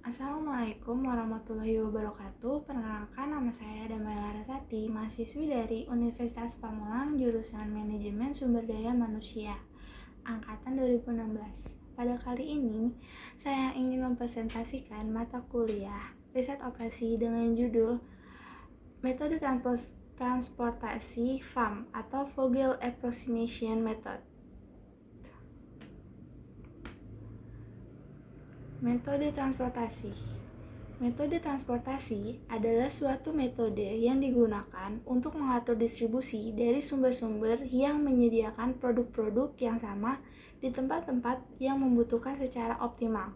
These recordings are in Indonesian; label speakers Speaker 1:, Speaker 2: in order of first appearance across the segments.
Speaker 1: Assalamualaikum warahmatullahi wabarakatuh. Perkenalkan, nama saya Damai Larasati, mahasiswi dari Universitas Pamulang, jurusan Manajemen Sumber Daya Manusia, angkatan 2016. Pada kali ini, saya ingin mempresentasikan mata kuliah riset operasi dengan judul Metode Transportasi FAM atau Vogel Approximation Method. Metode transportasi. Metode transportasi adalah suatu metode yang digunakan untuk mengatur distribusi dari sumber-sumber yang menyediakan produk-produk yang sama di tempat-tempat yang membutuhkan secara optimal.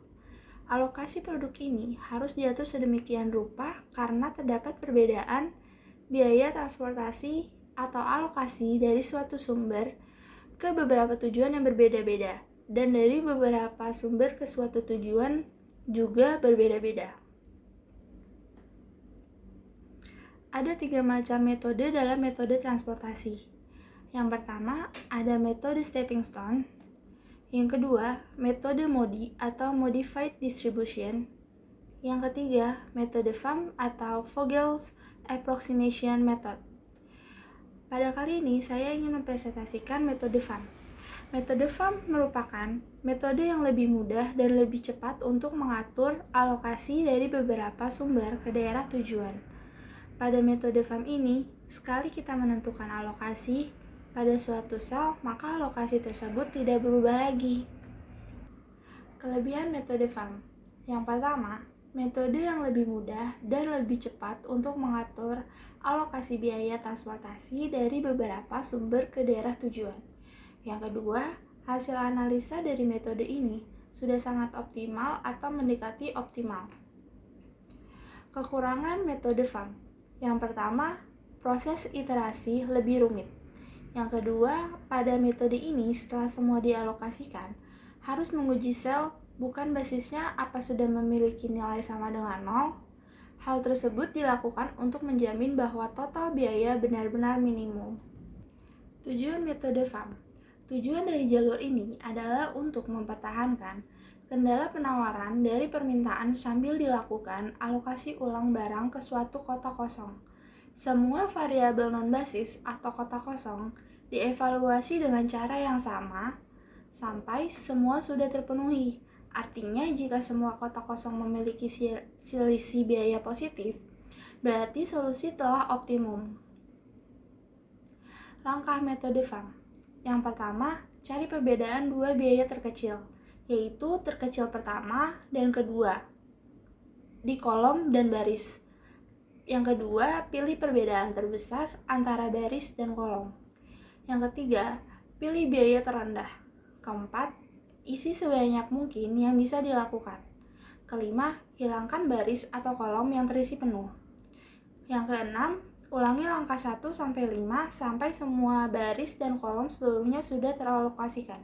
Speaker 1: Alokasi produk ini harus diatur sedemikian rupa karena terdapat perbedaan biaya transportasi atau alokasi dari suatu sumber ke beberapa tujuan yang berbeda-beda, dan dari beberapa sumber ke suatu tujuan juga berbeda-beda. Ada 3 macam metode dalam metode transportasi. Yang pertama, ada metode stepping stone. Yang kedua, metode MODI atau modified distribution. Yang ketiga, metode FAM atau Vogel's approximation method. Pada kali ini, saya ingin mempresentasikan metode FAM. Metode FAM merupakan metode yang lebih mudah dan lebih cepat untuk mengatur alokasi dari beberapa sumber ke daerah tujuan. Pada metode FAM ini, sekali kita menentukan alokasi pada suatu sel, maka alokasi tersebut tidak berubah lagi. Kelebihan metode FAM. Yang pertama, metode yang lebih mudah dan lebih cepat untuk mengatur alokasi biaya transportasi dari beberapa sumber ke daerah tujuan. Yang kedua, hasil analisa dari metode ini sudah sangat optimal atau mendekati optimal. Kekurangan metode FAM. Yang pertama, proses iterasi lebih rumit. Yang kedua, pada metode ini setelah semua dialokasikan, harus menguji sel bukan basisnya apa sudah memiliki nilai sama dengan 0. Hal tersebut dilakukan untuk menjamin bahwa total biaya benar-benar minimum. Tujuan metode FAM. Tujuan dari jalur ini adalah untuk mempertahankan kendala penawaran dari permintaan sambil dilakukan alokasi ulang barang ke suatu kota kosong. Semua variabel non-basis atau kota kosong dievaluasi dengan cara yang sama sampai semua sudah terpenuhi. Artinya, jika semua kota kosong memiliki selisih biaya positif, berarti solusi telah optimum. Langkah metode FAM. Yang pertama, cari perbedaan dua biaya terkecil, yaitu terkecil pertama dan kedua di kolom dan baris. Yang kedua, pilih perbedaan terbesar antara baris dan kolom. Yang ketiga, pilih biaya terendah. Keempat, isi sebanyak mungkin yang bisa dilakukan. Kelima, hilangkan baris atau kolom yang terisi penuh. Yang keenam, ulangi langkah 1-5 sampai semua baris dan kolom seluruhnya sudah teralokasikan.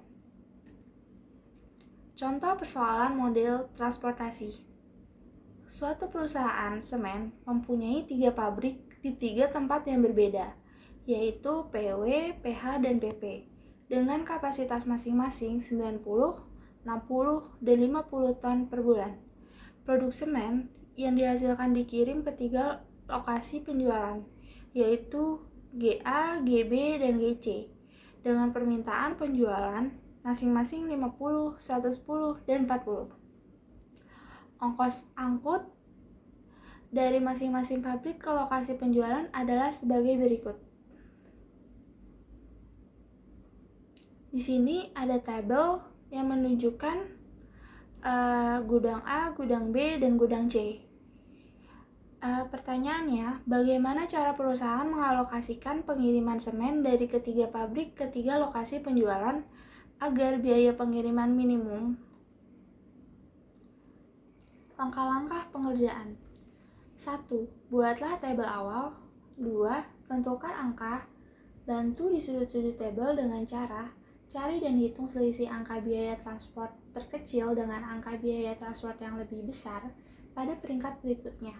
Speaker 1: Contoh persoalan model transportasi. Suatu perusahaan semen mempunyai 3 pabrik di 3 tempat yang berbeda, yaitu PW, PH, dan PP, dengan kapasitas masing-masing 90, 60, dan 50 ton per bulan. Produk semen yang dihasilkan dikirim ke 3 lokasi penjualan, yaitu GA, GB, dan GC, dengan permintaan penjualan masing-masing 50, 110, dan 40. Ongkos angkut dari masing-masing pabrik ke lokasi penjualan adalah sebagai berikut. Di sini ada tabel yang menunjukkan gudang A, gudang B, dan gudang C. Pertanyaannya, bagaimana cara perusahaan mengalokasikan pengiriman semen dari ketiga pabrik ke 3 lokasi penjualan agar biaya pengiriman minimum? Langkah-langkah pengerjaan. 1. Buatlah tabel awal. 2. Tentukan angka. Bantu di sudut-sudut tabel dengan cara cari dan hitung selisih angka biaya transport terkecil dengan angka biaya transport yang lebih besar pada peringkat berikutnya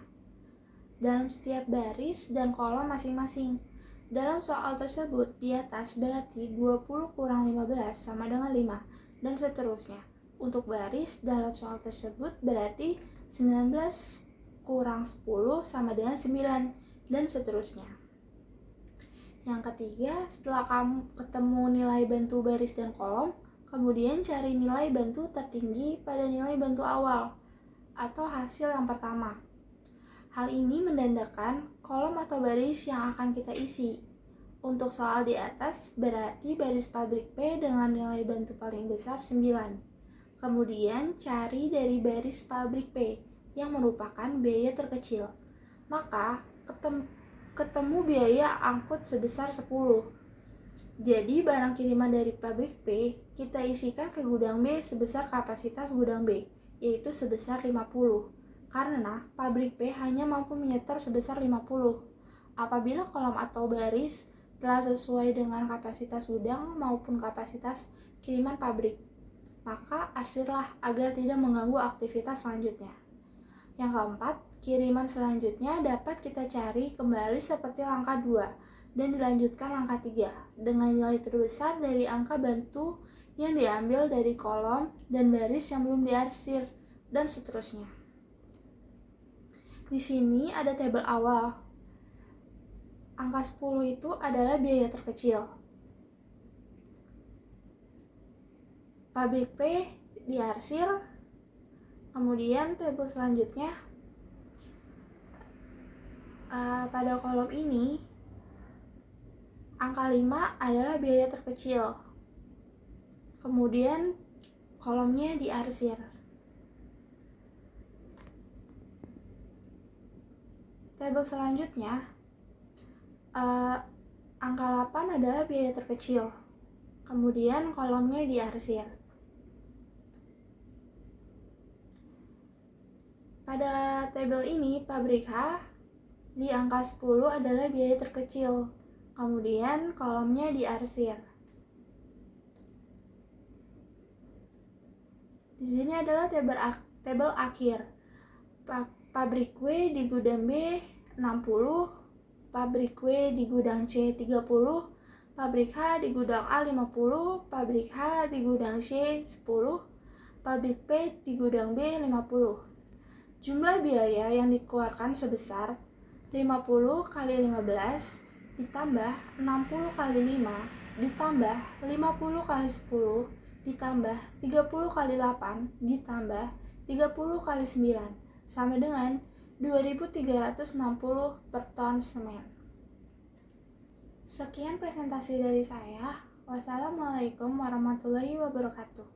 Speaker 1: dalam setiap baris dan kolom masing-masing. Dalam soal tersebut, di atas berarti 20 kurang 15 sama dengan 5, dan seterusnya. Untuk baris dalam soal tersebut berarti 19 kurang 10 sama dengan 9, dan seterusnya. Yang ketiga, setelah kamu ketemu nilai bantu baris dan kolom, kemudian cari nilai bantu tertinggi pada nilai bantu awal atau hasil yang pertama. Hal ini menandakan kolom atau baris yang akan kita isi. Untuk soal di atas, berarti baris pabrik P dengan nilai bantu paling besar 9. Kemudian cari dari baris pabrik P yang merupakan biaya terkecil. Maka ketemu biaya angkut sebesar 10. Jadi barang kiriman dari pabrik P kita isikan ke gudang B sebesar kapasitas gudang B, yaitu sebesar 50. Karena pabrik P hanya mampu menyetor sebesar 50. Apabila kolom atau baris telah sesuai dengan kapasitas gudang maupun kapasitas kiriman pabrik, maka arsirlah agar tidak mengganggu aktivitas selanjutnya. Yang keempat, kiriman selanjutnya dapat kita cari kembali seperti langkah 2 dan dilanjutkan langkah 3 dengan nilai terbesar dari angka bantu yang diambil dari kolom dan baris yang belum diarsir, dan seterusnya. Di sini ada tabel awal. Angka 10 itu adalah biaya terkecil. Pabrik P diarsir. Kemudian tabel selanjutnya, pada kolom ini angka 5 adalah biaya terkecil. Kemudian kolomnya diarsir. Tabel selanjutnya, angka 8 adalah biaya terkecil. Kemudian kolomnya diarsir. Pada tabel ini, pabrik H di angka 10 adalah biaya terkecil. Kemudian kolomnya diarsir. Di sini adalah tabel akhir. Pabrik W di gudang B 60, pabrik W di gudang C 30, pabrik H di gudang A 50, pabrik H di gudang C 10, pabrik P di gudang B 50. Jumlah biaya yang dikeluarkan sebesar 50 kali 15 ditambah 60 kali 5 ditambah 50 kali 10 ditambah 30 kali 8 ditambah 30 kali 9 sama dengan 2.360 per ton semen. Sekian presentasi dari saya. Wassalamualaikum warahmatullahi wabarakatuh.